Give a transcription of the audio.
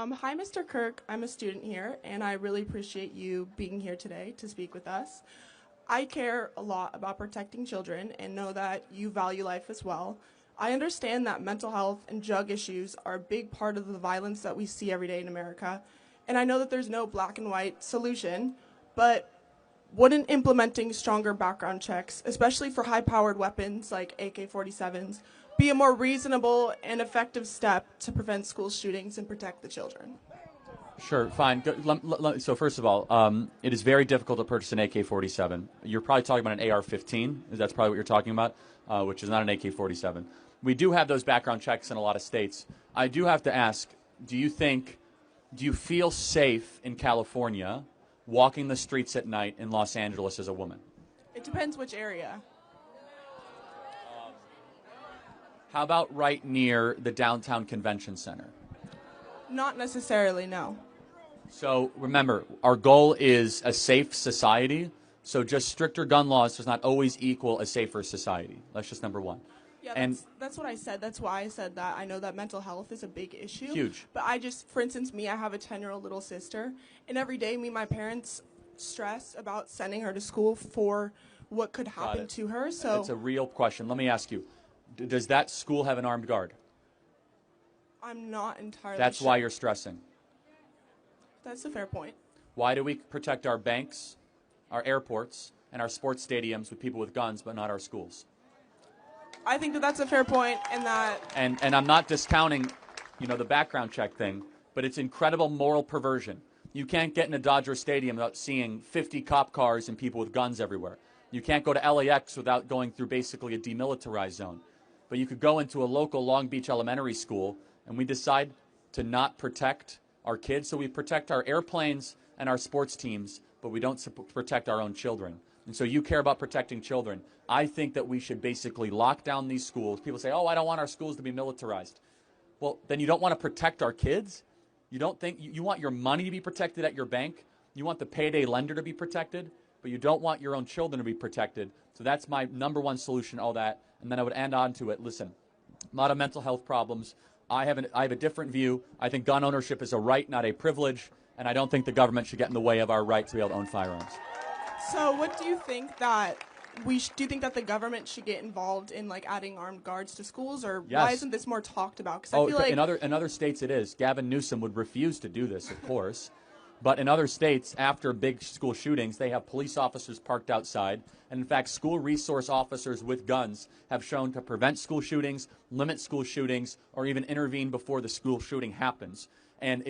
Hi, Mr. Kirk. I'm a student here, and I really appreciate you being here today to speak with us. I care a lot about protecting children and know that you value life as well. I understand that mental health and drug issues are a big part of the violence that we see every day in America, and I know that there's no black and white solution, but wouldn't implementing stronger background checks, especially for high powered weapons like AK 47s, be a more reasonable and effective step to prevent school shootings and protect the children? Sure, fine. So first of all, it is very difficult to purchase an AK-47. You're probably talking about an AR-15. That's probably what you're talking about, which is not an AK-47. We do have those background checks in a lot of states. I do have to ask, do you feel safe in California walking the streets at night in Los Angeles as a woman? It depends which area. How about right near the downtown convention center? Not necessarily, no. So remember, our goal is a safe society. So just stricter gun laws does not always equal a safer society. That's just number one. Yeah, And that's what I said. That's why I said that. I know that mental health is a big issue. huge. But for instance, I have a 10-year-old little sister, and every day me and my parents stress about sending her to school for what could happen to her. So It's a real question. Let me ask you, does that school have an armed guard? I'm not entirely That's sure. why you're stressing. That's a fair point. Why do we protect our banks, our airports, and our sports stadiums with people with guns, but not our schools? I think that that's a fair point, and that And I'm not discounting, the background check thing, but it's incredible moral perversion. You can't get in a Dodger Stadium without seeing 50 cop cars and people with guns everywhere. You can't go to LAX without going through basically a demilitarized zone. But you could go into a local Long Beach elementary school, and we decide to not protect our kids. So we protect our airplanes and our sports teams, but we don't protect our own children. And so you care about protecting children. I think that we should basically lock down these schools. People say, oh, I don't want our schools to be militarized. Well, then you don't want to protect our kids? You don't think you want your money to be protected at your bank? You want the payday lender to be protected? But you don't want your own children to be protected. So that's my number one solution, all that. And then I would end on to it. Listen, a lot of mental health problems. I have a different view. I think gun ownership is a right, not a privilege. And I don't think the government should get in the way of our right to be able to own firearms. So, what do you think that do you think that the government should get involved in adding armed guards to schools, or Yes. why isn't this more talked about? Because I feel like in other states it is. Gavin Newsom would refuse to do this, of course. But in other states, after big school shootings, they have police officers parked outside. And in fact, school resource officers with guns have shown to prevent school shootings, limit school shootings, or even intervene before the school shooting happens. And it's